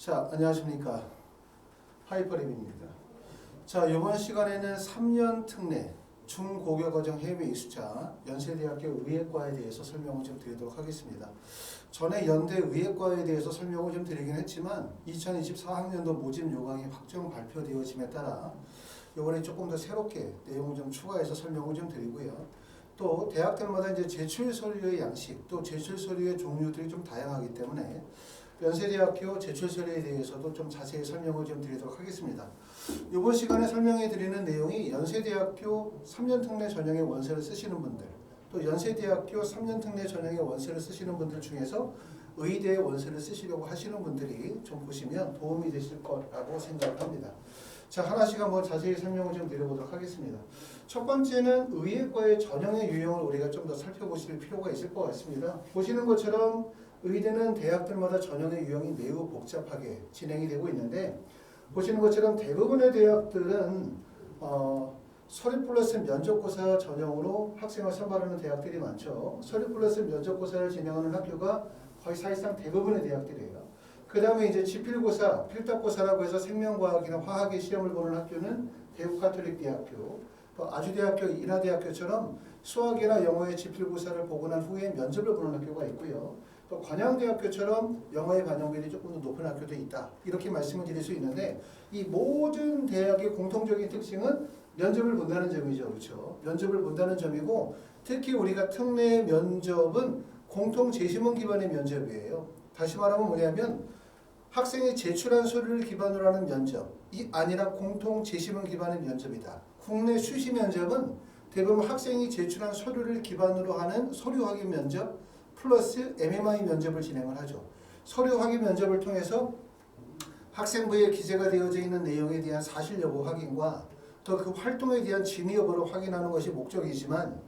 자, 안녕하십니까. 하이퍼랩입니다. 자, 이번 시간에는 3년 특례 중고교과정 해외 이수자 연세대학교 의예과에 대해서 설명을 좀 드리도록 하겠습니다. 전에 연대 의예과에 대해서 설명을 좀 드리긴 했지만 2024학년도 모집 요강이 확정 발표되어짐에 따라 이번에 조금 더 새롭게 내용을 좀 추가해서 설명을 좀 드리고요. 또 대학들마다 이제 제출 서류의 양식, 또 제출 서류의 종류들이 좀 다양하기 때문에 연세대학교 제출 서류에 대해서도 좀 자세히 설명을 좀 드리도록 하겠습니다. 이번 시간에 설명해 드리는 내용이 연세대학교 3년 특례 전형의 원서를 쓰시는 분들, 또 연세대학교 3년 특례 전형의 원서를 쓰시는 분들 중에서 의대의 원서를 쓰시려고 하시는 분들이 좀 보시면 도움이 되실 거라고 생각을 합니다. 자, 하나씩 한번 자세히 설명을 좀 드려보도록 하겠습니다. 첫 번째는 의예과의 전형의 유형을 우리가 좀 더 살펴보실 필요가 있을 것 같습니다. 보시는 것처럼 의대는 대학들마다 전형의 유형이 매우 복잡하게 진행이 되고 있는데, 보시는 것처럼 대부분의 대학들은 서류 플러스 면접고사 전형으로 학생을 선발하는 대학들이 많죠. 서류 플러스 면접고사를 진행하는 학교가 거의 사실상 대부분의 대학들이에요. 그 다음에 이제 지필고사, 필답고사라고 해서 생명과학이나 화학의 시험을 보는 학교는 대구가톨릭대학교, 또 아주대학교, 인하대학교처럼 수학이나 영어의 지필고사를 보고 난 후에 면접을 보는 학교가 있고요. 또 관양대학교처럼 영어의 반영률이 조금 더 높은 학교도 있다. 이렇게 말씀을 드릴 수 있는데, 이 모든 대학의 공통적인 특징은 면접을 본다는 점이죠. 그렇죠? 면접을 본다는 점이고, 특히 우리가 특례 면접은 공통 제시문 기반의 면접이에요. 다시 말하면 뭐냐면 학생이 제출한 서류를 기반으로 하는 면접이 아니라 공통 제시문 기반의 면접이다. 국내 수시 면접은 대부분 학생이 제출한 서류를 기반으로 하는 서류 확인 면접 플러스 MMI 면접을 진행을 하죠. 서류 확인 면접을 통해서 학생부에 기재가 되어져 있는 내용에 대한 사실 여부 확인과 또 그 활동에 대한 진위 여부를 확인하는 것이 목적이지만,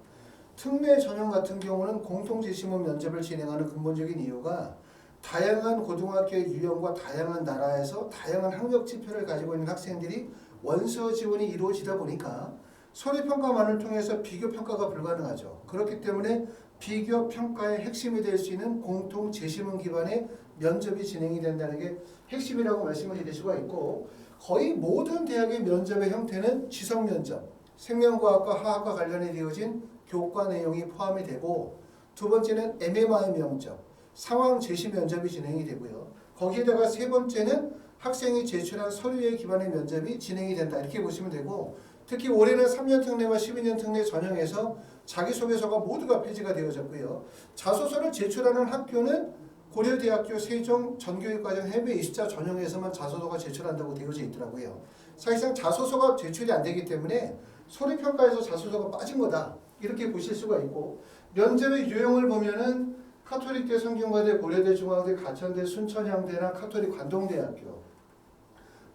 특례 전형 같은 경우는 공통 제시문 면접을 진행하는 근본적인 이유가 다양한 고등학교의 유형과 다양한 나라에서 다양한 학력 지표를 가지고 있는 학생들이 원서 지원이 이루어지다 보니까 서류평가만을 통해서 비교평가가 불가능하죠. 그렇기 때문에 비교평가의 핵심이 될 수 있는 공통 제시문 기반의 면접이 진행이 된다는 게 핵심이라고 말씀을 드릴 수가 있고, 거의 모든 대학의 면접의 형태는 지성면접, 생명과학과 화학과 관련해 되어진 교과 내용이 포함이 되고, 두 번째는 MMI 면접, 상황 제시 면접이 진행이 되고요. 거기에다가 세 번째는 학생이 제출한 서류에 기반의 면접이 진행이 된다. 이렇게 보시면 되고, 특히 올해는 3년 특례와 12년 특례 전형에서 자기소개서가 모두가 폐지가 되어졌고요. 자소서를 제출하는 학교는 고려대학교 세종 전교육과정 해외 이수자 전형에서만 자소서가 제출한다고 되어져 있더라고요. 사실상 자소서가 제출이 안 되기 때문에 서류평가에서 자소서가 빠진 거다. 이렇게 보실 수가 있고, 면접의 유형을 보면은 카톨릭대, 성균관대, 고려대, 중앙대, 가천대, 순천향대나 카톨릭 관동대학교,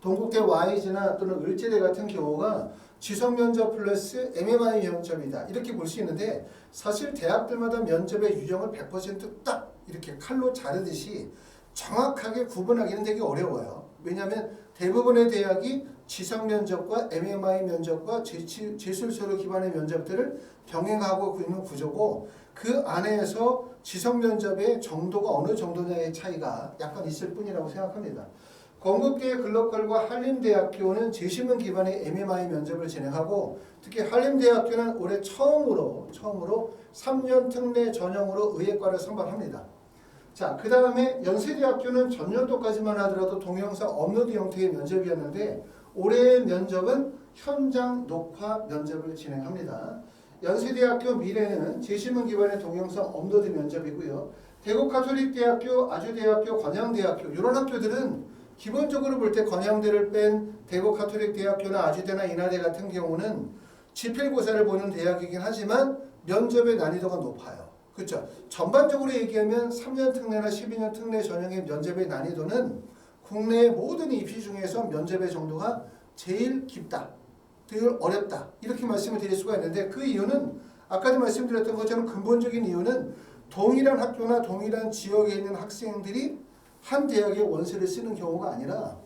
동국대 와이즈나 또는 을지대 같은 경우가 지성면접 플러스 MMI 면접이다. 이렇게 볼 수 있는데, 사실 대학들마다 면접의 유형을 100%딱 이렇게 칼로 자르듯이 정확하게 구분하기는 되게 어려워요. 왜냐하면 대부분의 대학이 지성면접과 MMI 면접과 제출서류 기반의 면접들을 병행하고 있는 구조고, 그 안에서 지성면접의 정도가 어느 정도냐의 차이가 약간 있을 뿐이라고 생각합니다. 건국대, 글로컬과 한림대학교는 제시문 기반의 MMI 면접을 진행하고, 특히 한림대학교는 올해 처음으로 3년 특례 전형으로 의예과를 선발합니다. 자, 그 다음에 연세대학교는 전년도까지만 하더라도 동영상 업로드 형태의 면접이었는데, 올해의 면접은 현장 녹화 면접을 진행합니다. 연세대학교 미래는 제시문 기반의 동영상 업로드 면접이고요. 대구가톨릭대학교, 아주대학교, 관양대학교 이런 학교들은 기본적으로 볼 때 관양대를 뺀 대구가톨릭대학교나 아주대나 인하대 같은 경우는 지필고사를 보는 대학이긴 하지만 면접의 난이도가 높아요. 그렇죠? 전반적으로 얘기하면 3년 특례나 12년 특례 전형의 면접의 난이도는 국내의 모든 입시 중에서 면접의 정도가 제일 깊다, 제일 어렵다, 이렇게 말씀을 드릴 수가 있는데, 그 이유는 아까도 말씀드렸던 것처럼 근본적인 이유는 동일한 학교나 동일한 지역에 있는 학생들이 한 대학의 원서를 쓰는 경우가 아니라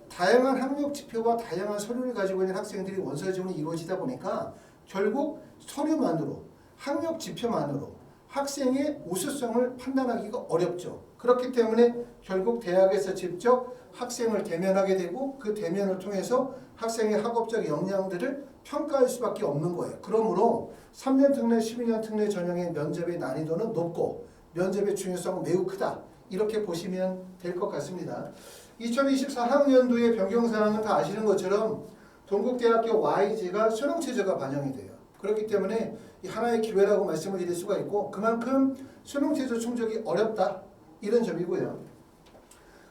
다양한 학력 지표와 다양한 서류를 가지고 있는 학생들이 원서 지원이 이루어지다 보니까 결국 서류만으로, 학력 지표만으로, 학생의 우수성을 판단하기가 어렵죠. 그렇기 때문에 결국 대학에서 직접 학생을 대면하게 되고 그 대면을 통해서 학생의 학업적 역량들을 평가할 수밖에 없는 거예요. 그러므로 3년 특례, 12년 특례 전형의 면접의 난이도는 높고 면접의 중요성은 매우 크다. 이렇게 보시면 될 것 같습니다. 2024학년도의 변경사항은 다 아시는 것처럼 동국대학교 YG가 수능체제가 반영이 돼요. 그렇기 때문에 하나의 기회라고 말씀을 드릴 수가 있고 그만큼 수능체제 충족이 어렵다. 이런 점이고요.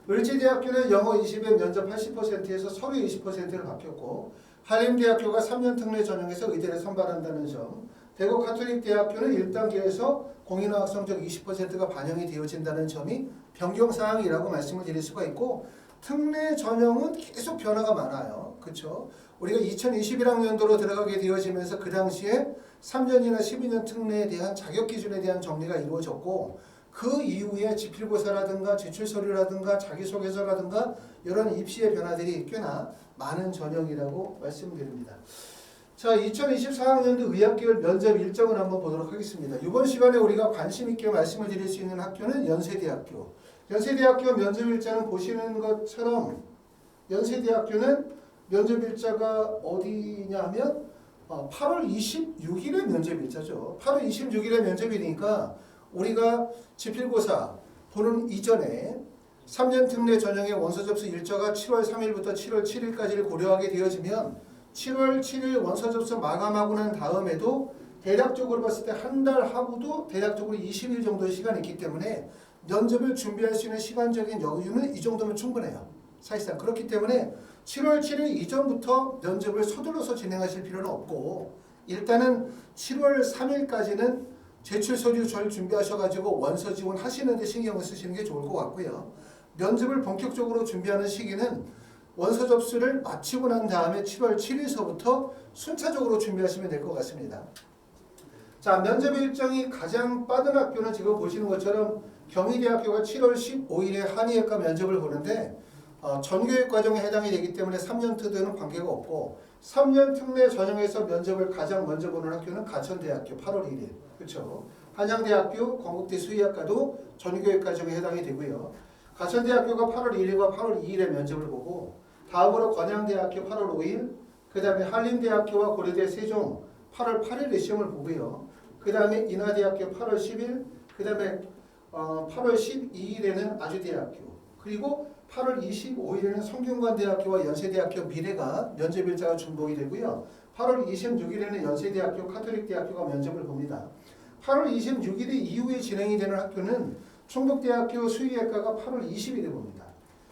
을지대학교는 영어 20에 면접 80%에서 서류 20%를 바뀌었고 한림대학교가 3년 특례 전형에서 의대를 선발한다는 점, 대구 가톨릭대학교는 1단계에서 공인어학 성적 20%가 반영이 되어진다는 점이 변경사항이라고 말씀을 드릴 수가 있고 특례 전형은 계속 변화가 많아요. 그렇죠? 우리가 2021학년도로 들어가게 되어지면서 그 당시에 3년이나 12년 특례에 대한 자격기준에 대한 정리가 이루어졌고 그 이후에 지필고사라든가 제출서류라든가 자기소개서라든가 이런 입시의 변화들이 꽤나 많은 전형이라고 말씀드립니다. 자, 2024학년도 의학계열 면접 일정을 한번 보도록 하겠습니다. 이번 시간에 우리가 관심 있게 말씀을 드릴 수 있는 학교는 연세대학교. 연세대학교 면접 일자는 보시는 것처럼 연세대학교는 면접 일자가 어디냐면 8월 26일에 면접 일자죠. 8월 26일에 면접이니까 우리가 지필고사 보는 이전에 3년 특례 전형의 원서 접수 일자가 7월 3일부터 7월 7일까지를 고려하게 되어지면 7월 7일 원서 접수 마감하고 난 다음에도 대략적으로 봤을 때 한 달 하고도 대략적으로 20일 정도의 시간이 있기 때문에 면접을 준비할 수 있는 시간적인 여유는 이 정도면 충분해요. 사실상 그렇기 때문에 7월 7일 이전부터 면접을 서둘러서 진행하실 필요는 없고 일단은 7월 3일까지는 제출 서류 절 준비하셔가지고 원서 지원하시는 데 신경을 쓰시는 게 좋을 것 같고요. 면접을 본격적으로 준비하는 시기는 원서 접수를 마치고 난 다음에 7월 7일서부터 순차적으로 준비하시면 될 것 같습니다. 자, 면접의 일정이 가장 빠른 학교는 지금 보시는 것처럼 경희대학교가 7월 15일에 한의학과 면접을 보는데 전교육 과정에 해당이 되기 때문에 3년 특례는 관계가 없고 3년 특례 전형에서 면접을 가장 먼저 보는 학교는 가천대학교 8월 1일. 그렇죠? 한양대학교, 건국대 수의학과도 전교육 과정에 해당이 되고요. 가천대학교가 8월 1일과 8월 2일에 면접을 보고 다음으로 건양대학교 8월 5일, 그 다음에 한림대학교와 고려대 세종 8월 8일에 시험을 보고요. 그 다음에 인하대학교 8월 10일, 그 다음에 8월 12일에는 아주대학교, 그리고 8월 25일에는 성균관대학교와 연세대학교 미래가 면접 일자가 준복이 되고요. 8월 26일에는 연세대학교 카톨릭대학교가 면접을 봅니다. 8월 26일 이후에 진행이 되는 학교는 충북대학교 수의학과가 8월 20일에 봅니다.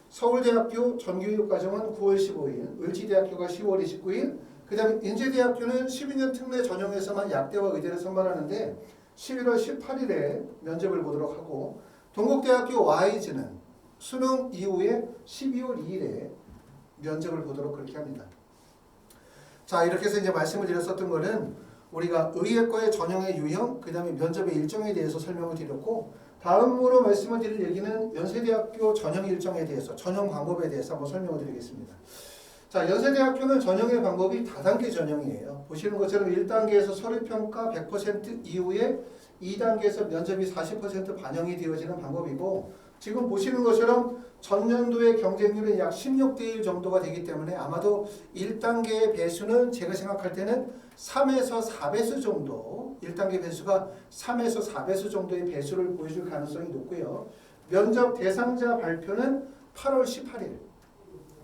서울대학교 전교육과정은 9월 15일, 을지대학교가 10월 29일, 그 다음에 인제대학교는 12년 특례 전형에서만 약대와 의대를 선발하는데 11월 18일에 면접을 보도록 하고 동국대학교 YG는 수능 이후에 12월 2일에 면접을 보도록 그렇게 합니다. 자, 이렇게 해서 이제 말씀을 드렸었던 거는 우리가 의예과의 전형의 유형, 그 다음에 면접의 일정에 대해서 설명을 드렸고 다음으로 말씀을 드릴 얘기는 연세대학교 전형 일정에 대해서, 전형 방법에 대해서 한번 설명을 드리겠습니다. 자, 연세대학교는 전형의 방법이 다단계 전형이에요. 보시는 것처럼 1단계에서 서류평가 100% 이후에 2단계에서 면접이 40% 반영이 되어지는 방법이고 지금 보시는 것처럼 전년도의 경쟁률은 약 16대 1 정도가 되기 때문에 아마도 1단계의 배수는 제가 생각할 때는 3에서 4배수 정도, 1단계 배수가 3에서 4배수 정도의 배수를 보여줄 가능성이 높고요. 면접 대상자 발표는 8월 18일,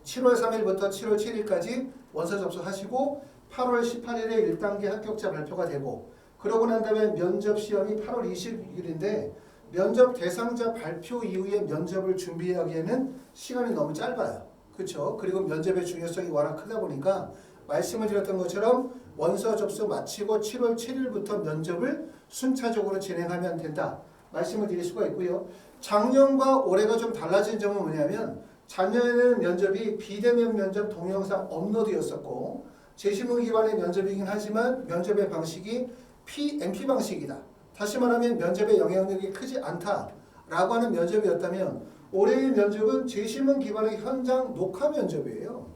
7월 3일부터 7월 7일까지 원서 접수하시고 8월 18일에 1단계 합격자 발표가 되고 그러고 난 다음에 면접 시험이 8월 26일인데 면접 대상자 발표 이후에 면접을 준비하기에는 시간이 너무 짧아요. 그렇죠? 그리고 면접의 중요성이 워낙 크다 보니까 말씀을 드렸던 것처럼 원서 접수 마치고 7월 7일부터 면접을 순차적으로 진행하면 된다. 말씀을 드릴 수가 있고요. 작년과 올해가 좀 달라진 점은 뭐냐면 작년에는 면접이 비대면 면접 동영상 업로드였었고 재심문 기반의 면접이긴 하지만 면접의 방식이 PMP 방식이다. 다시 말하면 면접의 영향력이 크지 않다라고 하는 면접이었다면 올해의 면접은 재심문 기반의 현장 녹화 면접이에요.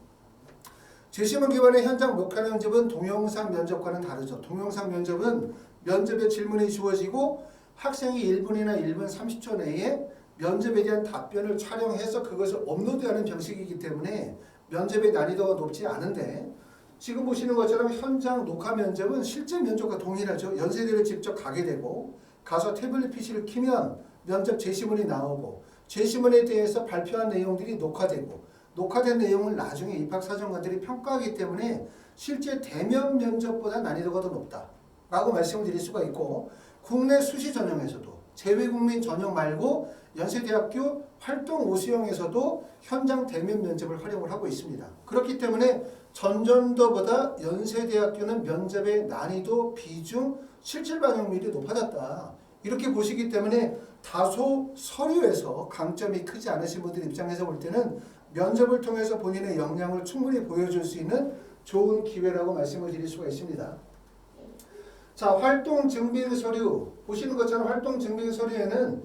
재심문 기반의 현장 녹화 면접은 동영상 면접과는 다르죠. 동영상 면접은 면접의 질문이 주어지고 학생이 1분이나 1분 30초 내에 면접에 대한 답변을 촬영해서 그것을 업로드하는 방식이기 때문에 면접의 난이도가 높지 않은데 지금 보시는 것처럼 현장 녹화 면접은 실제 면접과 동일하죠. 연세대를 직접 가게 되고 가서 태블릿 PC를 키면 면접 제시문이 나오고 제시문에 대해서 발표한 내용들이 녹화되고 녹화된 내용을 나중에 입학사정관들이 평가하기 때문에 실제 대면 면접보다 난이도가 더 높다라고 말씀을 드릴 수가 있고 국내 수시 전형에서도 재외국민 전형 말고 연세대학교 활동 오수영에서도 현장 대면 면접을 활용을 하고 있습니다. 그렇기 때문에 전전도보다 연세대학교는 면접의 난이도, 비중, 실질 반영률이 높아졌다. 이렇게 보시기 때문에 다소 서류에서 강점이 크지 않으신 분들 입장에서 볼 때는 면접을 통해서 본인의 역량을 충분히 보여줄 수 있는 좋은 기회라고 말씀을 드릴 수가 있습니다. 자, 활동 증빙 서류 보시는 것처럼 활동 증빙 서류에는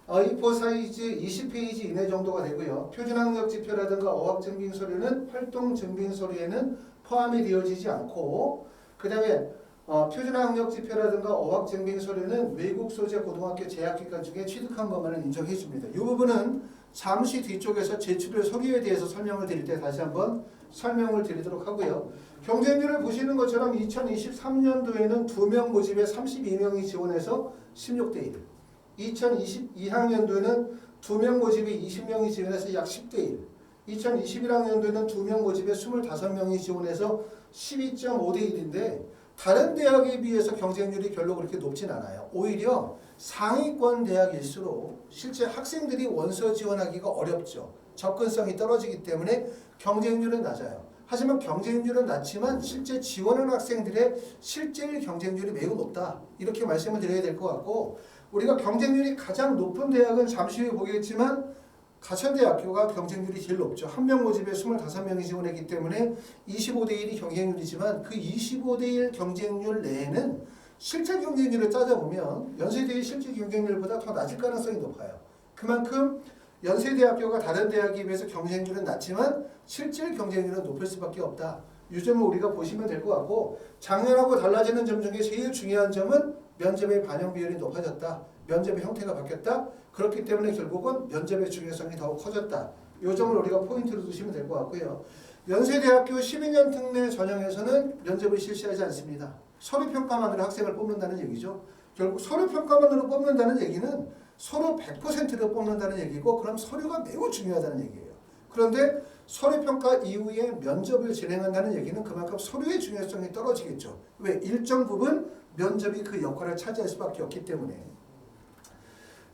A4 사이즈 20페이지 이내 정도가 되고요. 표준학력 지표라든가 어학 증빙 서류는 활동 증빙 서류에는 포함이 되어지지 않고 그 다음에 표준학력 지표라든가 어학 증빙 서류는 외국 소재 고등학교 재학기간 중에 취득한 것만을 인정해 줍니다. 이 부분은 잠시 뒤쪽에서 제출의 서류에 대해서 설명을 드릴 때 다시 한번 설명을 드리도록 하고요. 경쟁률을 보시는 것처럼 2023년도에는 2명 모집에 32명이 지원해서 16대 1. 2022학년도에는 2명 모집에 20명이 지원해서 약 10대 1. 2021학년도에는 2명 모집에 25명이 지원해서 12.5대 1인데 다른 대학에 비해서 경쟁률이 별로 그렇게 높진 않아요. 오히려 상위권 대학일수록 실제 학생들이 원서 지원하기가 어렵죠. 접근성이 떨어지기 때문에 경쟁률은 낮아요. 하지만 경쟁률은 낮지만 실제 지원하는 학생들의 실질 경쟁률이 매우 높다. 이렇게 말씀을 드려야 될 것 같고 우리가 경쟁률이 가장 높은 대학은 잠시 후에 보겠지만 가천대학교가 경쟁률이 제일 높죠. 한 명 모집에 25명이 지원했기 때문에 25대 1이 경쟁률이지만 그 25대 1 경쟁률 내에는 실제 경쟁률을 따져보면 연세대의 실제 경쟁률보다 더 낮을 가능성이 높아요. 그만큼 연세대학교가 다른 대학에 비해서 경쟁률은 낮지만 실질 경쟁률은 높을 수밖에 없다. 이 점을 우리가 보시면 될 것 같고 작년하고 달라지는 점 중에 제일 중요한 점은 면접의 반영 비율이 높아졌다. 면접의 형태가 바뀌었다. 그렇기 때문에 결국은 면접의 중요성이 더욱 커졌다. 이 점을 우리가 포인트로 두시면 될 것 같고요. 연세대학교 12년 특례 전형에서는 면접을 실시하지 않습니다. 서류평가만으로 학생을 뽑는다는 얘기죠. 결국 서류평가만으로 뽑는다는 얘기는 서로 100%를 뽑는다는 얘기고 그럼 서류가 매우 중요하다는 얘기예요. 그런데 서류평가 이후에 면접을 진행한다는 얘기는 그만큼 서류의 중요성이 떨어지겠죠. 왜? 일정 부분 면접이 그 역할을 차지할 수밖에 없기 때문에.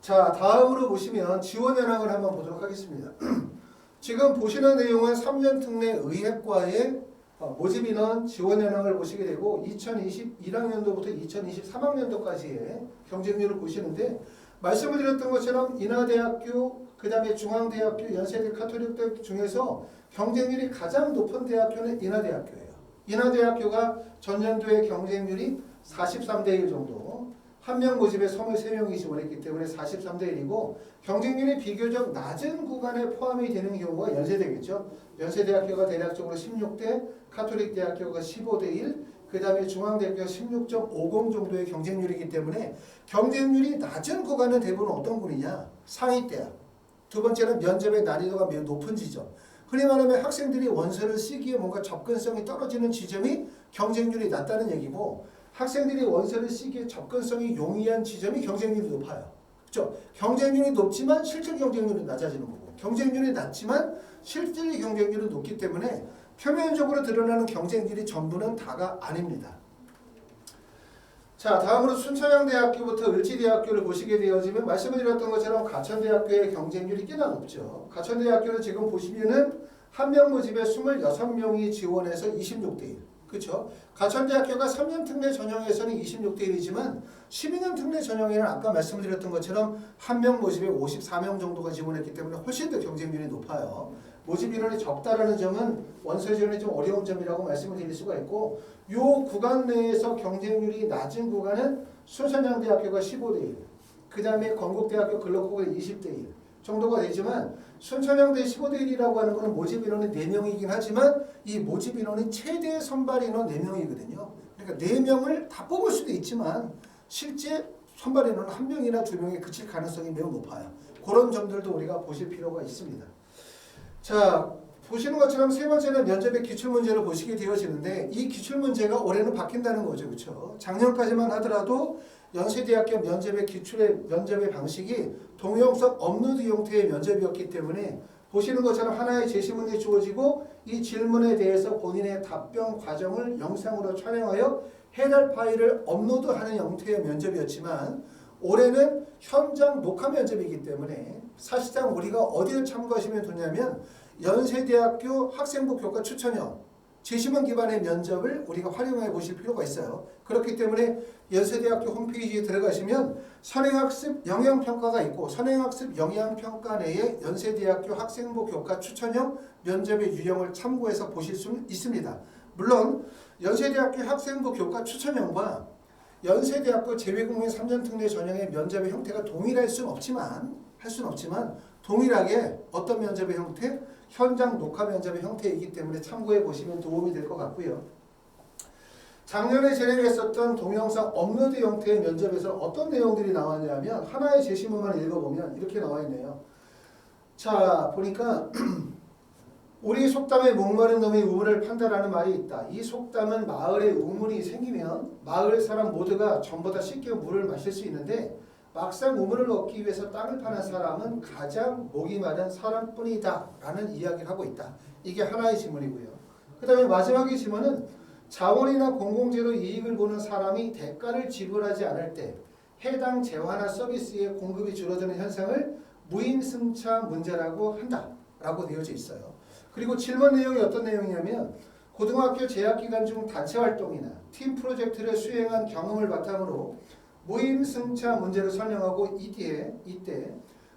자, 다음으로 보시면 지원 현황을 한번 보도록 하겠습니다. 지금 보시는 내용은 3년 특례 의학과의 모집 인원 지원 현황을 보시게 되고 2021학년도부터 2023학년도까지의 경쟁률을 보시는데 말씀을 드렸던 것처럼 인하대학교, 그 다음에 중앙대학교, 연세대 카톨릭대 중에서 경쟁률이 가장 높은 대학교는 인하대학교예요. 인하대학교가 전년도의 경쟁률이 43대 1 정도, 한 명 모집에 23명이 지원했기 때문에 43대 1이고 경쟁률이 비교적 낮은 구간에 포함이 되는 경우가 연세대겠죠. 연세대학교가 대략적으로 16대, 카톨릭대학교가 15대 1, 그 다음에 중앙대학교가 16.50 정도의 경쟁률이기 때문에 경쟁률이 낮은 구간은 대부분 어떤 군이냐? 상위대학. 두 번째는 면접의 난이도가 매우 높은 지점. 흔히 말하면 학생들이 원서를 쓰기에 뭔가 접근성이 떨어지는 지점이 경쟁률이 낮다는 얘기고 학생들이 원서를 쓰기에 접근성이 용이한 지점이 경쟁률이 높아요. 그렇죠? 경쟁률이 높지만 실질 경쟁률은 낮아지는 거고 경쟁률이 낮지만 실질 경쟁률은 높기 때문에 표면적으로 드러나는 경쟁률이 전부는 다가 아닙니다. 자, 다음으로 순천향대학교부터 을지대학교를 보시게 되어지면 말씀을 드렸던 것처럼 가천대학교의 경쟁률이 꽤나 높죠. 가천대학교는 지금 보시면은 한 명 모집에 26명이 지원해서 26대 1. 그렇죠? 가천대학교가 3년 특례 전형에서는 26대 1이지만 12년 특례 전형에는 아까 말씀드렸던 것처럼 한 명 모집에 54명 정도가 지원했기 때문에 훨씬 더 경쟁률이 높아요. 모집 인원이 적다라는 점은 원서 지원이 좀 어려운 점이라고 말씀을 드릴 수가 있고 이 구간 내에서 경쟁률이 낮은 구간은 순천향대학교가 15대 1, 그 다음에 건국대학교 글로코가 20대 1 정도가 되지만 순천향대 15대 1이라고 하는 것은 모집 인원이 4명이긴 하지만 이 모집 인원이 최대 선발 인원 4명이거든요. 그러니까 4명을 다 뽑을 수도 있지만 실제 선발 인원은 1명이나 2명에 그칠 가능성이 매우 높아요. 그런 점들도 우리가 보실 필요가 있습니다. 자, 보시는 것처럼 세 번째는 면접의 기출문제를 보시게 되어지는데 이 기출문제가 올해는 바뀐다는 거죠. 그렇죠? 작년까지만 하더라도 연세대학교 면접의 방식이 동영상 업로드 형태의 면접이었기 때문에 보시는 것처럼 하나의 제시문이 주어지고 이 질문에 대해서 본인의 답변 과정을 영상으로 촬영하여 해설 파일을 업로드하는 형태의 면접이었지만 올해는 현장 녹화 면접이기 때문에 사실상 우리가 어디를 참고하시면 좋냐면 연세대학교 학생부 교과 추천형 제시문 기반의 면접을 우리가 활용해 보실 필요가 있어요. 그렇기 때문에 연세대학교 홈페이지에 들어가시면 선행학습 영향평가가 있고 선행학습 영향평가 내에 연세대학교 학생부 교과 추천형 면접의 유형을 참고해서 보실 수는 있습니다. 물론 연세대학교 학생부 교과 추천형과 연세대학교 재외국민 3년 특례 전형의 면접의 형태가 동일할 수는 없지만 동일하게 어떤 면접의 형태? 현장 녹화 면접의 형태이기 때문에 참고해 보시면 도움이 될 것 같고요. 작년에 진행했었던 동영상 업로드 형태의 면접에서 어떤 내용들이 나왔냐면 하나의 제시문만 읽어보면 이렇게 나와 있네요. 자, 보니까 우리 속담에 목마른 놈이 우물을 판다라는 말이 있다. 이 속담은 마을에 우물이 생기면 마을 사람 모두가 전부 다 쉽게 물을 마실 수 있는데 막상 우물을 얻기 위해서 땅을 파는 사람은 가장 목이 마른 사람뿐이다 라는 이야기를 하고 있다. 이게 하나의 지문이고요. 그 다음에 마지막의 지문은 자원이나 공공재로 이익을 보는 사람이 대가를 지불하지 않을 때 해당 재화나 서비스의 공급이 줄어드는 현상을 무임승차 문제라고 한다 라고 되어져 있어요. 그리고 질문 내용이 어떤 내용이냐면 고등학교 재학기간 중 단체활동이나 팀 프로젝트를 수행한 경험을 바탕으로 무임승차 문제를 설명하고 이때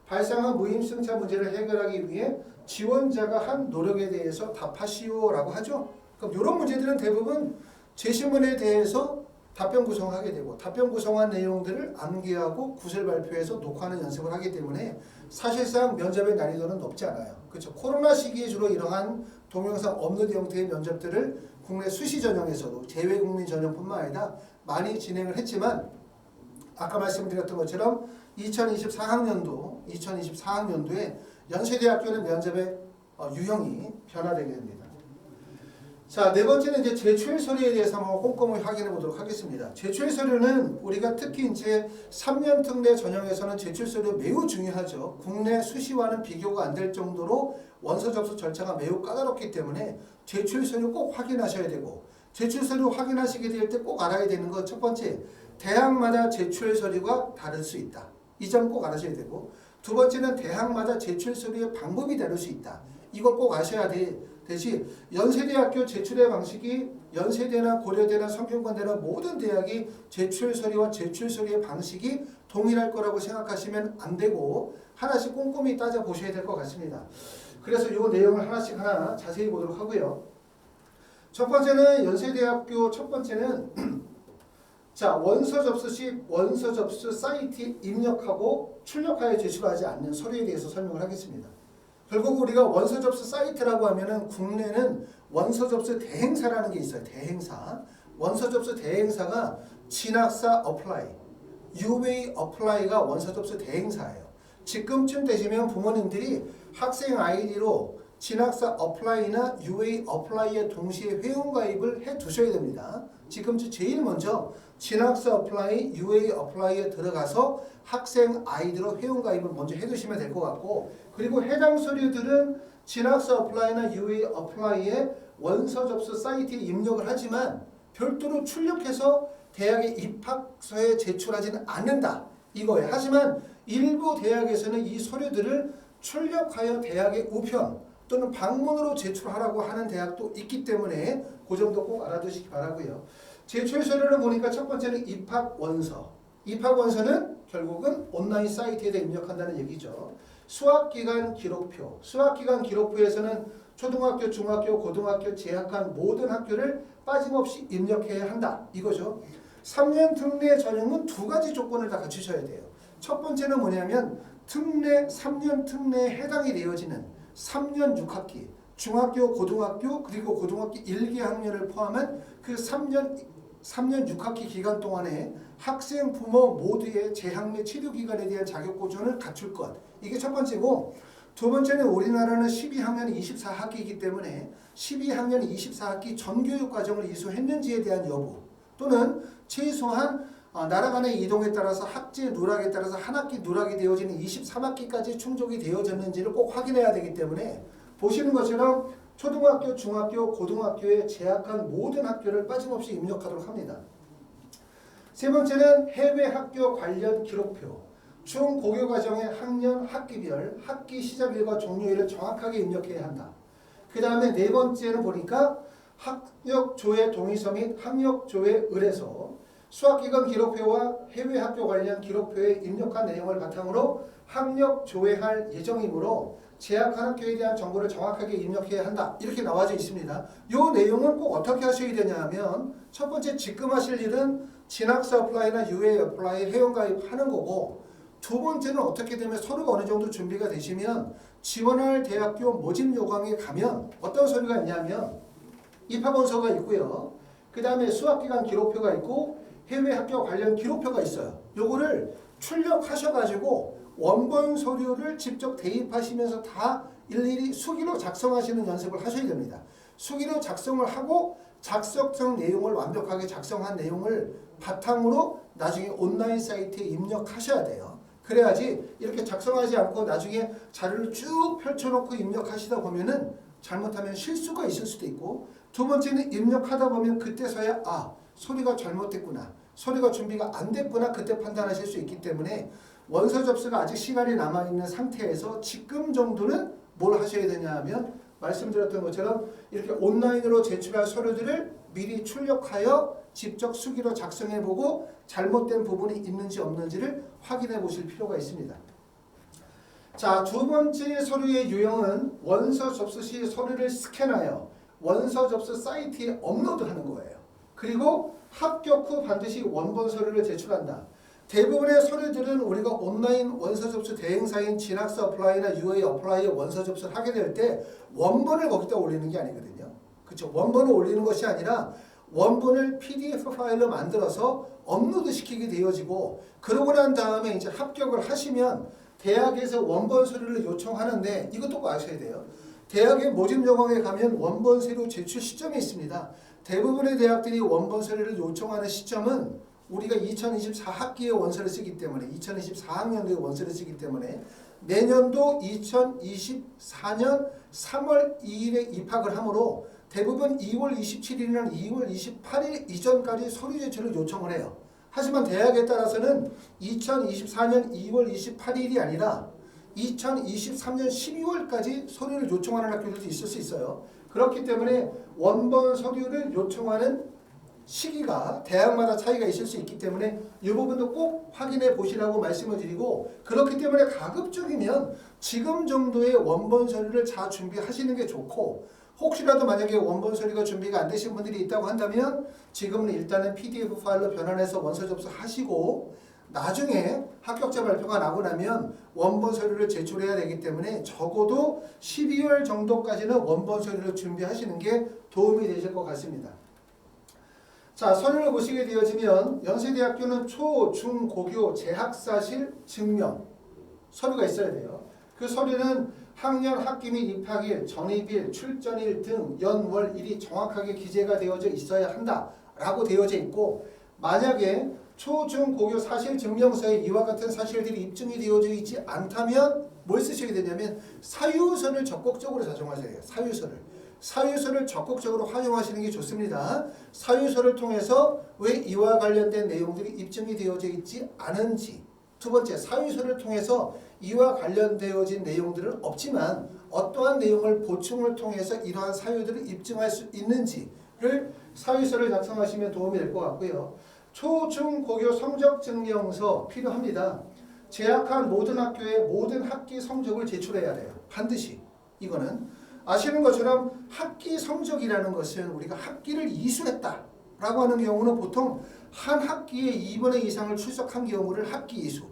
발생한 무임승차 문제를 해결하기 위해 지원자가 한 노력에 대해서 답하시오라고 하죠. 그럼 이런 문제들은 대부분 제시문에 대해서 답변 구성하게 되고 답변 구성한 내용들을 암기하고 구설 발표해서 녹화하는 연습을 하기 때문에 사실상 면접의 난이도는 높지 않아요. 그렇죠. 코로나 시기에 주로 이러한 동영상 업로드 형태의 면접들을 국내 수시 전형에서도 재외국민 전형뿐만 아니라 많이 진행을 했지만 아까 말씀드렸던 것처럼 2024학년도에 연세대학교는 면접의 유형이 변화되게 됩니다. 자, 네 번째는 이제 제출 서류에 대해서 한번 꼼꼼히 확인해 보도록 하겠습니다. 제출 서류는 우리가 특히 이제 3년 특례 전형에서는 제출 서류 매우 중요하죠. 국내 수시와는 비교가 안 될 정도로 원서 접수 절차가 매우 까다롭기 때문에 제출 서류 꼭 확인하셔야 되고 제출 서류 확인하시게 될 때 꼭 알아야 되는 것 첫 번째, 대학마다 제출 서류가 다를 수 있다. 이 점 꼭 알아셔야 되고 두 번째는 대학마다 제출 서류의 방법이 다를 수 있다. 이걸 꼭 아셔야 되지 연세대학교 제출의 방식이 연세대나 고려대나 성균관대나 모든 대학이 제출 서류와 제출 서류의 방식이 동일할 거라고 생각하시면 안 되고 하나씩 꼼꼼히 따져보셔야 될 것 같습니다. 그래서 이 내용을 하나씩 자세히 보도록 하고요. 첫 번째는 연세대학교 첫 번째는 자, 원서 접수 시 원서 접수 사이트에 입력하고 출력하여 제출하지 않는 서류에 대해서 설명을 하겠습니다. 결국 우리가 원서 접수 사이트라고 하면은 국내는 원서 접수 대행사라는 게 있어요. 대행사. 원서 접수 대행사가 진학사 어플라이, UA 어플라이가 원서 접수 대행사예요. 지금쯤 되시면 부모님들이 학생 아이디로 진학사 어플라이나 UA 어플라이에 동시에 회원가입을 해 두셔야 됩니다. 지금쯤 제일 먼저 진학사 어플라이, UA 어플라이에 들어가서 학생 아이디로 회원가입을 먼저 해두시면 될 것 같고 그리고 해당 서류들은 진학사 어플라이나 UA 어플라이에 원서 접수 사이트에 입력을 하지만 별도로 출력해서 대학의 입학서에 제출하지는 않는다. 이거예요. 하지만 일부 대학에서는 이 서류들을 출력하여 대학의 우편 또는 방문으로 제출하라고 하는 대학도 있기 때문에 그 점도 꼭 알아두시기 바라고요. 제출 서류를 보니까 첫 번째는 입학원서. 입학원서는 결국은 온라인 사이트에다 입력한다는 얘기죠. 수학기간 기록표. 수학기간 기록표에서는 초등학교, 중학교, 고등학교 재학한 모든 학교를 빠짐없이 입력해야 한다. 이거죠. 3년 특례 전형은 두 가지 조건을 다 갖추셔야 돼요. 첫 번째는 뭐냐면 3년 특례에 해당이 되어지는 3년 6학기, 중학교, 고등학교, 그리고 고등학교 1기 학년을 포함한 그 3년 6학기 기간 동안에 학생, 부모 모두의 재학 및 치료 기관에 대한 자격 보존을 갖출 것. 이게 첫 번째고, 두 번째는 우리나라는 12학년이 24학기이기 때문에 12학년 24학기 전교육 과정을 이수했는지에 대한 여부, 또는 최소한 나라 간의 이동에 따라서 학제 누락에 따라서 한 학기 누락이 되어지는 23학기까지 충족이 되어졌는지를 꼭 확인해야 되기 때문에 보시는 것처럼 초등학교, 중학교, 고등학교에 재학한 모든 학교를 빠짐없이 입력하도록 합니다. 세 번째는 해외 학교 관련 기록표. 중고교 과정의 학년, 학기별, 학기 시작일과 종료일을 정확하게 입력해야 한다. 그 다음에 네 번째는 보니까 학력조회 동의서 및 학력조회 을에서 수학기간 기록표와 해외 학교 관련 기록표에 입력한 내용을 바탕으로 학력조회할 예정이므로 재학한 학교에 대한 정보를 정확하게 입력해야 한다. 이렇게 나와져 있습니다. 이 내용은 꼭 어떻게 하셔야 되냐 하면 첫 번째 지금 하실 일은 진학사 어플라이나 UA 어플라이 회원가입하는 거고, 두 번째는 어떻게 되면 서류가 어느 정도 준비가 되시면 지원할 대학교 모집 요강에 가면 어떤 서류가 있냐면 입학원서가 있고요. 그 다음에 수학기간 기록표가 있고 해외 학교 관련 기록표가 있어요. 요거를 출력하셔가지고 원본 서류를 직접 대입하시면서 다 일일이 수기로 작성하시는 연습을 하셔야 됩니다. 수기로 작성을 하고 작성성 내용을 완벽하게 작성한 내용을 바탕으로 나중에 온라인 사이트에 입력하셔야 돼요. 그래야지 이렇게 작성하지 않고 나중에 자료를 쭉 펼쳐놓고 입력하시다 보면은 잘못하면 실수가 있을 수도 있고, 두 번째는 입력하다 보면 그때서야 서류가 잘못됐구나, 서류가 준비가 안 됐구나, 그때 판단하실 수 있기 때문에 원서 접수가 아직 시간이 남아있는 상태에서 지금 정도는 뭘 하셔야 되냐 하면 말씀드렸던 것처럼 이렇게 온라인으로 제출할 서류들을 미리 출력하여 직접 수기로 작성해보고 잘못된 부분이 있는지 없는지를 확인해 보실 필요가 있습니다. 자, 두 번째 서류의 유형은 원서 접수 시 서류를 스캔하여 원서 접수 사이트에 업로드하는 거예요. 그리고 합격 후 반드시 원본 서류를 제출한다. 대부분의 서류들은 우리가 온라인 원서 접수 대행사인 진학사 어플라이나 UA 어플라이에 원서 접수를 하게 될 때 원본을 거기다 올리는 게 아니거든요. 그렇죠? 원본을 올리는 것이 아니라 원본을 PDF 파일로 만들어서 업로드 시키게 되어지고, 그러고 난 다음에 이제 합격을 하시면 대학에서 원본 서류를 요청하는데 이것도 꼭 아셔야 돼요. 대학의 모집 요강에 가면 원본 서류 제출 시점이 있습니다. 대부분의 대학들이 원본 서류를 요청하는 시점은 우리가 2024학기에 원서를 쓰기 때문에 2024학년도에 원서를 쓰기 때문에 내년도 2024년 3월 2일에 입학을 하므로 대부분 2월 27일이나 2월 28일 이전까지 서류 제출을 요청을 해요. 하지만 대학에 따라서는 2024년 2월 28일이 아니라 2023년 12월까지 서류를 요청하는 학교들도 있을 수 있어요. 그렇기 때문에 원본 서류를 요청하는 시기가 대학마다 차이가 있을 수 있기 때문에 이 부분도 꼭 확인해 보시라고 말씀을 드리고, 그렇기 때문에 가급적이면 지금 정도의 원본 서류를 잘 준비하시는 게 좋고, 혹시라도 만약에 원본 서류가 준비가 안 되신 분들이 있다고 한다면 지금은 일단은 PDF 파일로 변환해서 원서 접수하시고 나중에 합격자 발표가 나고 나면 원본 서류를 제출해야 되기 때문에 적어도 12월 정도까지는 원본 서류를 준비하시는 게 도움이 되실 것 같습니다. 자, 서류를 보시게 되어지면 연세대학교는 초, 중, 고교 재학사실 증명 서류가 있어야 돼요. 그 서류는 학년, 학기 및 입학일, 전입일, 출전일 등 연, 월, 일이 정확하게 기재가 되어져 있어야 한다라고 되어져 있고, 만약에 초, 중, 고교 사실 증명서에 이와 같은 사실들이 입증이 되어져 있지 않다면 뭘 쓰셔야 되냐면 사유서를 적극적으로 작성하셔야 해요. 사유서를 적극적으로 활용하시는 게 좋습니다. 사유서를 통해서 왜 이와 관련된 내용들이 입증이 되어져 있지 않은지, 두 번째, 사유서를 통해서 이와 관련되어진 내용들은 없지만 어떠한 내용을 보충을 통해서 이러한 사유들을 입증할 수 있는지를 사유서를 작성하시면 도움이 될 것 같고요. 초, 중, 고교 성적 증명서 필요합니다. 재학한 모든 학교의 모든 학기 성적을 제출해야 돼요. 반드시. 이거는 아시는 것처럼 학기 성적이라는 것은 우리가 학기를 이수했다라고 하는 경우는 보통 한 학기에 2분의 이상을 출석한 경우를 학기 이수,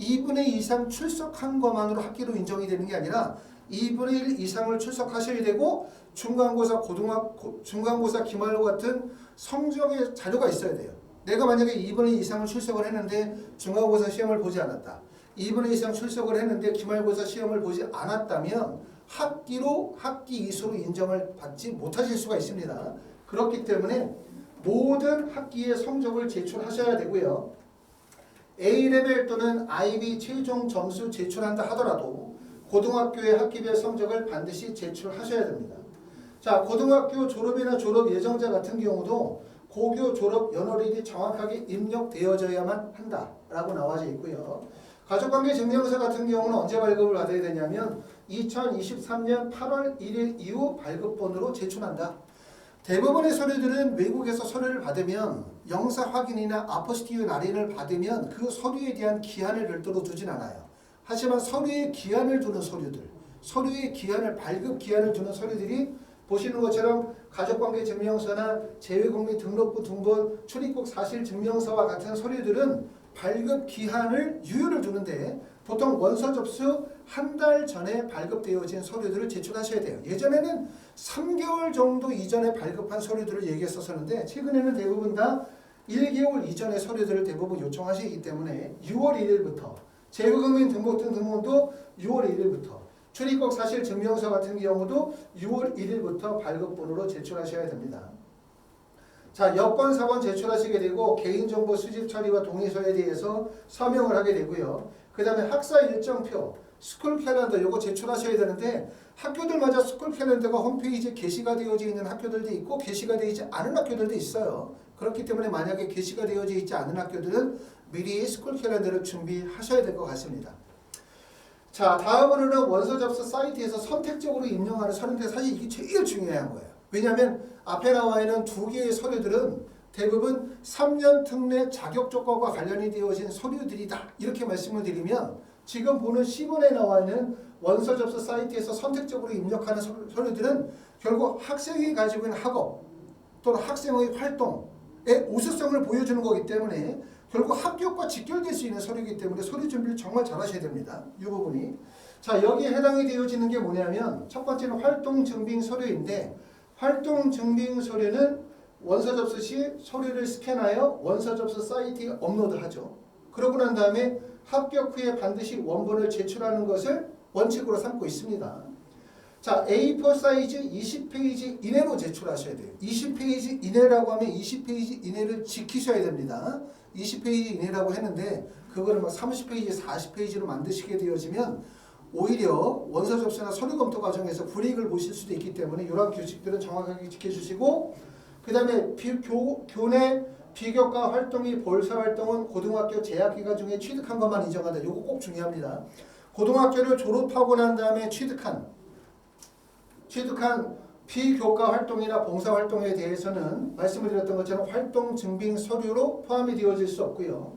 2분의 2 이상 출석한 것만으로 학기로 인정이 되는 게 아니라 2분의 1 이상을 출석하셔야 되고 중간고사, 중간고사, 기말고 같은 성적의 자료가 있어야 돼요. 내가 만약에 2분의 2 이상을 출석을 했는데 중간고사 시험을 보지 않았다. 2분의 2 이상 출석을 했는데 기말고사 시험을 보지 않았다면 학기 이수로 인정을 받지 못하실 수가 있습니다. 그렇기 때문에 모든 학기의 성적을 제출하셔야 되고요. A레벨 또는 IB 최종 점수 제출한다 하더라도 고등학교의 학기별 성적을 반드시 제출하셔야 됩니다. 자, 고등학교 졸업이나 졸업 예정자 같은 경우도 고교 졸업 연월일이 정확하게 입력되어져야만 한다라고 나와져 있고요. 가족관계 증명서 같은 경우는 언제 발급을 받아야 되냐면 2023년 8월 1일 이후 발급본으로 제출한다. 대부분의 서류들은 외국에서 서류를 받으면 영사 확인이나 아포스티유 날인을 받으면 그 서류에 대한 기한을 별도로 두진 않아요. 하지만 서류에 기한을 두는 서류들, 서류에 기한을 발급 기한을 두는 서류들이 보시는 것처럼 가족관계 증명서나 재외국민 등록부 등본, 출입국 사실 증명서와 같은 서류들은 발급 기한을 유효를 두는데 보통 원서 접수 한 달 전에 발급되어진 서류들을 제출하셔야 돼요. 예전에는 3개월 정도 이전에 발급한 서류들을 얘기했었는데 최근에는 대부분 다 1개월 이전의 서류들을 대부분 요청하시기 때문에 6월 1일부터 재외국민 등록증 등본도 6월 1일부터 출입국 사실 증명서 같은 경우도 6월 1일부터 발급본으로 제출하셔야 됩니다. 자, 여권 4번 제출하시게 되고 개인정보 수집 처리와 동의서에 대해서 서명을 하게 되고요. 그 다음에 학사 일정표, 스쿨 캘린더 요거 제출하셔야 되는데 학교들마다 스쿨 캘린더가 홈페이지에 게시가 되어져 있는 학교들도 있고 게시가 되어있지 않은 학교들도 있어요. 그렇기 때문에 만약에 게시가 되어져 있지 않은 학교들은 미리 스쿨 캘린더를 준비하셔야 될 것 같습니다. 자, 다음으로는 원서 접수 사이트에서 선택적으로 입력하는 서류인데 사실 이게 제일 중요한 거예요. 왜냐하면 앞에 나와 있는 두 개의 서류들은 대부분 3년 특례 자격 조건과 관련이 되어진 서류들이다. 이렇게 말씀을 드리면 지금 보는 C번에 나와 있는 원서 접수 사이트에서 선택적으로 입력하는 서류들은 결국 학생이 가지고 있는 학업 또는 학생의 활동의 우수성을 보여주는 거기 때문에 결국 합격과 직결될 수 있는 서류이기 때문에 서류 준비를 정말 잘 하셔야 됩니다. 이 부분이. 자, 여기에 해당이 되어지는 게 뭐냐면 첫 번째는 활동 증빙 서류인데 활동 증빙 서류는 원서 접수 시 서류를 스캔하여 원서 접수 사이트에 업로드하죠. 그러고 난 다음에 합격 후에 반드시 원본을 제출하는 것을 원칙으로 삼고 있습니다. 자, A4 사이즈 20페이지 이내로 제출하셔야 돼요. 20페이지 이내라고 하면 20페이지 이내를 지키셔야 됩니다. 20페이지 이내라고 했는데 그거를 막 30페이지, 40페이지로 만드시게 되어지면 오히려 원서 접수나 서류 검토 과정에서 불이익을 보실 수도 있기 때문에 이러한 규칙들은 정확하게 지켜주시고 그 다음에 교내 비교과 활동이 볼사 활동은 고등학교 재학기간 중에 취득한 것만 인정한다. 이거 꼭 중요합니다. 고등학교를 졸업하고 난 다음에 취득한 비교과 활동이나 봉사 활동에 대해서는 말씀을 드렸던 것처럼 활동 증빙 서류로 포함이 되어질 수 없고요.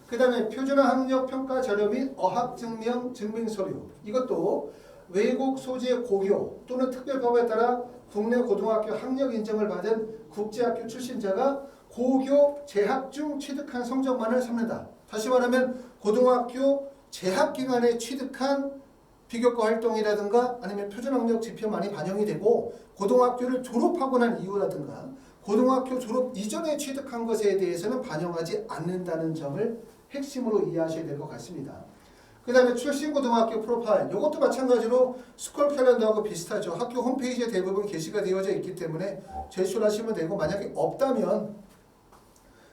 그 다음에 표준화 학력 평가 자료 및 어학 증명 증빙 서류 이것도 외국 소재 고교 또는 특별법에 따라 국내 고등학교 학력 인정을 받은 국제학교 출신자가 고교 재학 중 취득한 성적만을 삼는다. 다시 말하면 고등학교 재학 기간에 취득한 비교과 활동이라든가 아니면 표준학력 지표만이 반영이 되고 고등학교를 졸업하고 난 이후라든가 고등학교 졸업 이전에 취득한 것에 대해서는 반영하지 않는다는 점을 핵심으로 이해하셔야 될 것 같습니다. 그 다음에 출신고등학교 프로파일 이것도 마찬가지로 스쿨 캘린더하고 비슷하죠. 학교 홈페이지에 대부분 게시가 되어져 있기 때문에 제출하시면 되고 만약에 없다면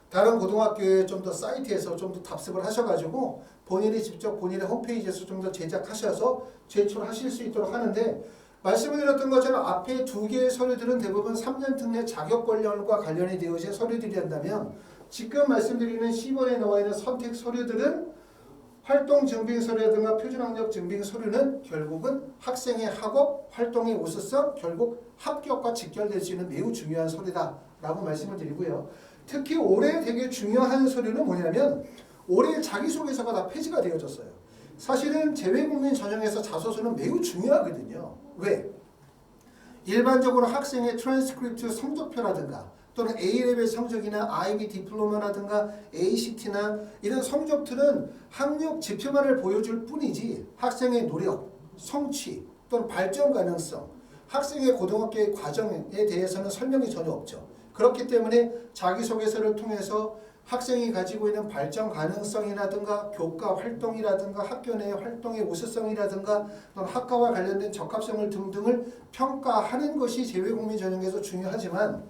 다른 고등학교에 좀 더 사이트에서 좀 더 답습을 하셔가지고 본인이 직접 본인의 홈페이지에서 좀 더 제작하셔서 제출하실 수 있도록 하는데 말씀을 드렸던 것처럼 앞에 두 개의 서류들은 대부분 3년 특례 자격 관련과 관련이 되어진 서류들이란다면 지금 말씀드리는 C번에 나와 있는 선택 서류들은 활동 증빙 서류라든가 표준학력 증빙 서류는 결국은 학생의 학업, 활동의 우수성, 결국 합격과 직결될 수 있는 매우 중요한 서류다라고 말씀을 드리고요. 특히 올해 되게 중요한 서류는 뭐냐면 올해 자기소개서가 다 폐지가 되어졌어요. 사실은 재외국민 전형에서 자소서는 매우 중요하거든요. 왜? 일반적으로 학생의 트랜스크립트 성적표라든가 또는 A레벨 성적이나 IB 디플로마라든가 ACT나 이런 성적들은 학력 지표만을 보여줄 뿐이지 학생의 노력, 성취 또는 발전 가능성, 학생의 고등학교의 과정에 대해서는 설명이 전혀 없죠. 그렇기 때문에 자기소개서를 통해서 학생이 가지고 있는 발전 가능성이라든가 교과 활동이라든가 학교 내 활동의 우수성이라든가 또는 학과와 관련된 적합성을 등등을 평가하는 것이 재외국민 전형에서 중요하지만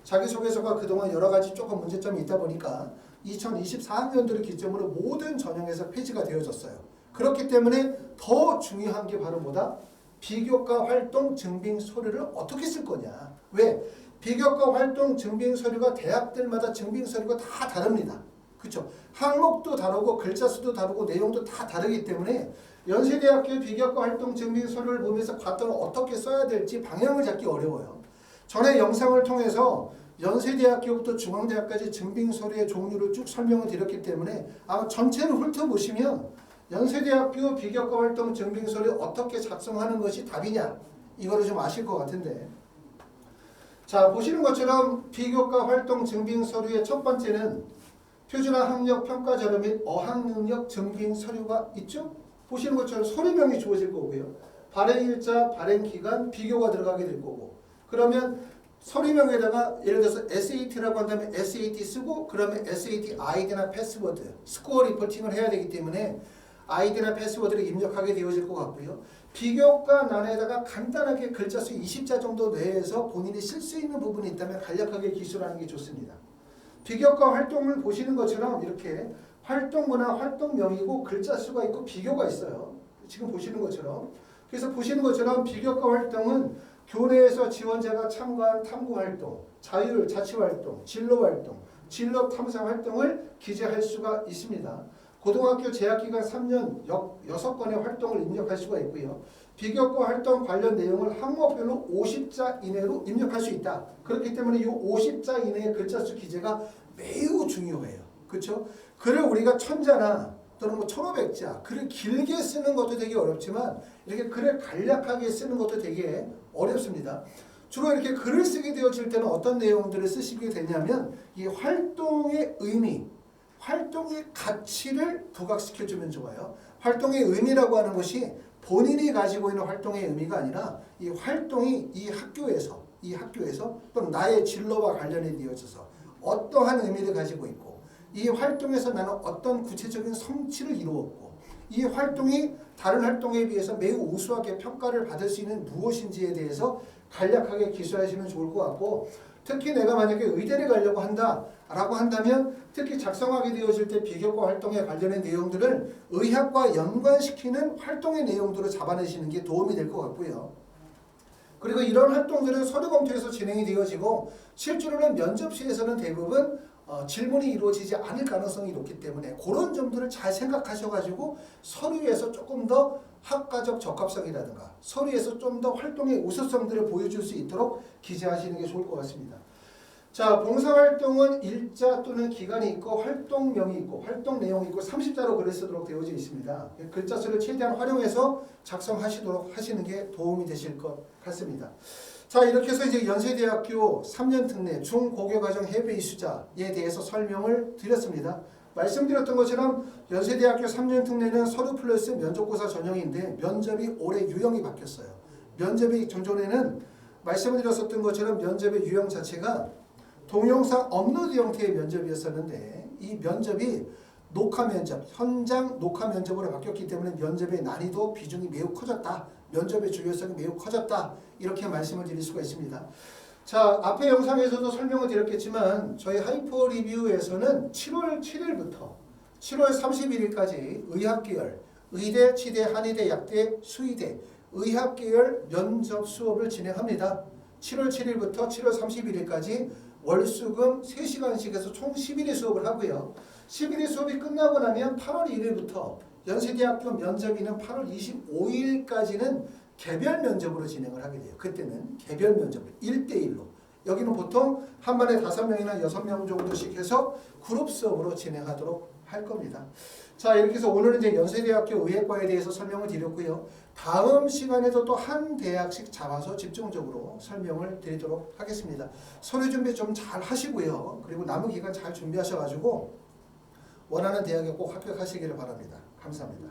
자기소개서가 그동안 여러 가지 조금 문제점이 있다 보니까 2024학년도를 기점으로 모든 전형에서 폐지가 되어졌어요. 그렇기 때문에 더 중요한 게 바로 뭐다? 비교과 활동 증빙 서류를 어떻게 쓸 거냐. 왜? 비교과 활동 증빙 서류가 대학들마다 증빙 서류가 다 다릅니다. 그렇죠? 항목도 다르고 글자 수도 다르고 내용도 다 다르기 때문에 연세대학교 비교과 활동 증빙 서류를 보면서 봤더니 어떻게 써야 될지 방향을 잡기 어려워요. 전에 영상을 통해서 연세대학교부터 중앙대학까지 증빙 서류의 종류를 쭉 설명을 드렸기 때문에 아마 전체를 훑어보시면 연세대학교 비교과 활동 증빙 서류 어떻게 작성하는 것이 답이냐 이거를 좀 아실 것 같은데, 자 보시는 것처럼 비교과 활동 증빙 서류의 첫 번째는 표준화 학력 평가 자료 및 어학 능력 증빙 서류가 있죠. 보시는 것처럼 서류명이 주어질 거고요. 발행일자, 발행기간, 비교가 들어가게 될 거고, 그러면 서류명에다가 예를 들어서 SAT라고 한다면 SAT 쓰고 그러면 SAT 아이디나 패스워드, 스코어 리포팅을 해야 되기 때문에 아이디나 패스워드를 입력하게 되어질 것 같고요. 비교과 난에다가 간단하게 글자 수 20자 정도 내에서 본인이 쓸 수 있는 부분이 있다면 간략하게 기술하는 게 좋습니다. 비교과 활동을 보시는 것처럼 이렇게 활동문화 활동명이고 글자 수가 있고 비교가 있어요. 지금 보시는 것처럼. 그래서 보시는 것처럼 비교과 활동은 교내에서 지원자가 참가한 탐구활동, 자율 자치활동, 진로활동, 진로 탐사 활동을 기재할 수가 있습니다. 고등학교 재학기간 3년 6건의 활동을 입력할 수가 있고요. 비교과 활동 관련 내용을 항목별로 50자 이내로 입력할 수 있다. 그렇기 때문에 이 50자 이내의 글자 수 기재가 매우 중요해요. 그렇죠? 글을 우리가 1000자나 또는 뭐 1500자 글을 길게 쓰는 것도 되게 어렵지만 이렇게 글을 간략하게 쓰는 것도 되게 어렵습니다. 주로 이렇게 글을 쓰게 되어질 때는 어떤 내용들을 쓰시게 되냐면 이 활동의 의미, 활동의 가치를 부각시켜주면 좋아요. 활동의 의미라고 하는 것이 본인이 가지고 있는 활동의 의미가 아니라 이 활동이 이 학교에서 또는 나의 진로와 관련이 되어져서 어떠한 의미를 가지고 있고 이 활동에서 나는 어떤 구체적인 성취를 이루었고 이 활동이 다른 활동에 비해서 매우 우수하게 평가를 받을 수 있는 무엇인지에 대해서 간략하게 기술하시면 좋을 것 같고, 특히 내가 만약에 의대를 가려고 한다라고 한다면 특히 작성하게 되어질 때 비교과 활동에 관련된 내용들을 의학과 연관시키는 활동의 내용들을 잡아내시는 게 도움이 될 것 같고요. 그리고 이런 활동들은 서류 검토에서 진행이 되어지고 실제로는 면접시에서는 대부분 질문이 이루어지지 않을 가능성이 높기 때문에 그런 점들을 잘 생각하셔가지고 서류에서 조금 더 학과적 적합성이라든가 서류에서 좀 더 활동의 우수성들을 보여줄 수 있도록 기재하시는 게 좋을 것 같습니다. 자, 봉사활동은 일자 또는 기간이 있고 활동명이 있고 활동 내용이 있고 30자로 글을 쓰도록 되어져 있습니다. 글자 수를 최대한 활용해서 작성하시도록 하시는 게 도움이 되실 것 같습니다. 자, 이렇게 해서 이제 연세대학교 3년 특례 중고교과정 해외 이수자에 대해서 설명을 드렸습니다. 말씀드렸던 것처럼 연세대학교 3년 특례는 서류 플러스 면접고사 전형인데 면접이 올해 유형이 바뀌었어요. 면접이 전전에는 말씀을 드렸었던 것처럼 면접의 유형 자체가 동영상 업로드 형태의 면접이었었는데 이 면접이 녹화 면접, 현장 녹화 면접으로 바뀌었기 때문에 면접의 난이도 비중이 매우 커졌다. 면접의 중요성이 매우 커졌다. 이렇게 말씀을 드릴 수가 있습니다. 자, 앞에 영상에서도 설명을 드렸겠지만 저희 하이퍼 리뷰에서는 7월 7일부터 7월 31일까지 의학계열, 의대, 치대, 한의대, 약대, 수의대, 의학계열 면접 수업을 진행합니다. 7월 7일부터 7월 31일까지 월수금 3시간씩 해서 총 11일 수업을 하고요. 11일 수업이 끝나고 나면 8월 1일부터 연세대학교 면접인은 8월 25일까지는 개별 면접으로 진행을 하게 돼요. 그때는 개별 면접을 1대1로. 여기는 보통 한 반에 5명이나 6명 정도씩 해서 그룹 수업으로 진행하도록 할 겁니다. 자, 이렇게 해서 오늘은 이제 연세대학교 의학과에 대해서 설명을 드렸고요. 다음 시간에도 또 한 대학씩 잡아서 집중적으로 설명을 드리도록 하겠습니다. 서류 준비 좀 잘 하시고요. 그리고 남은 기간 잘 준비하셔가지고 원하는 대학에 꼭 합격하시기를 바랍니다. 감사합니다.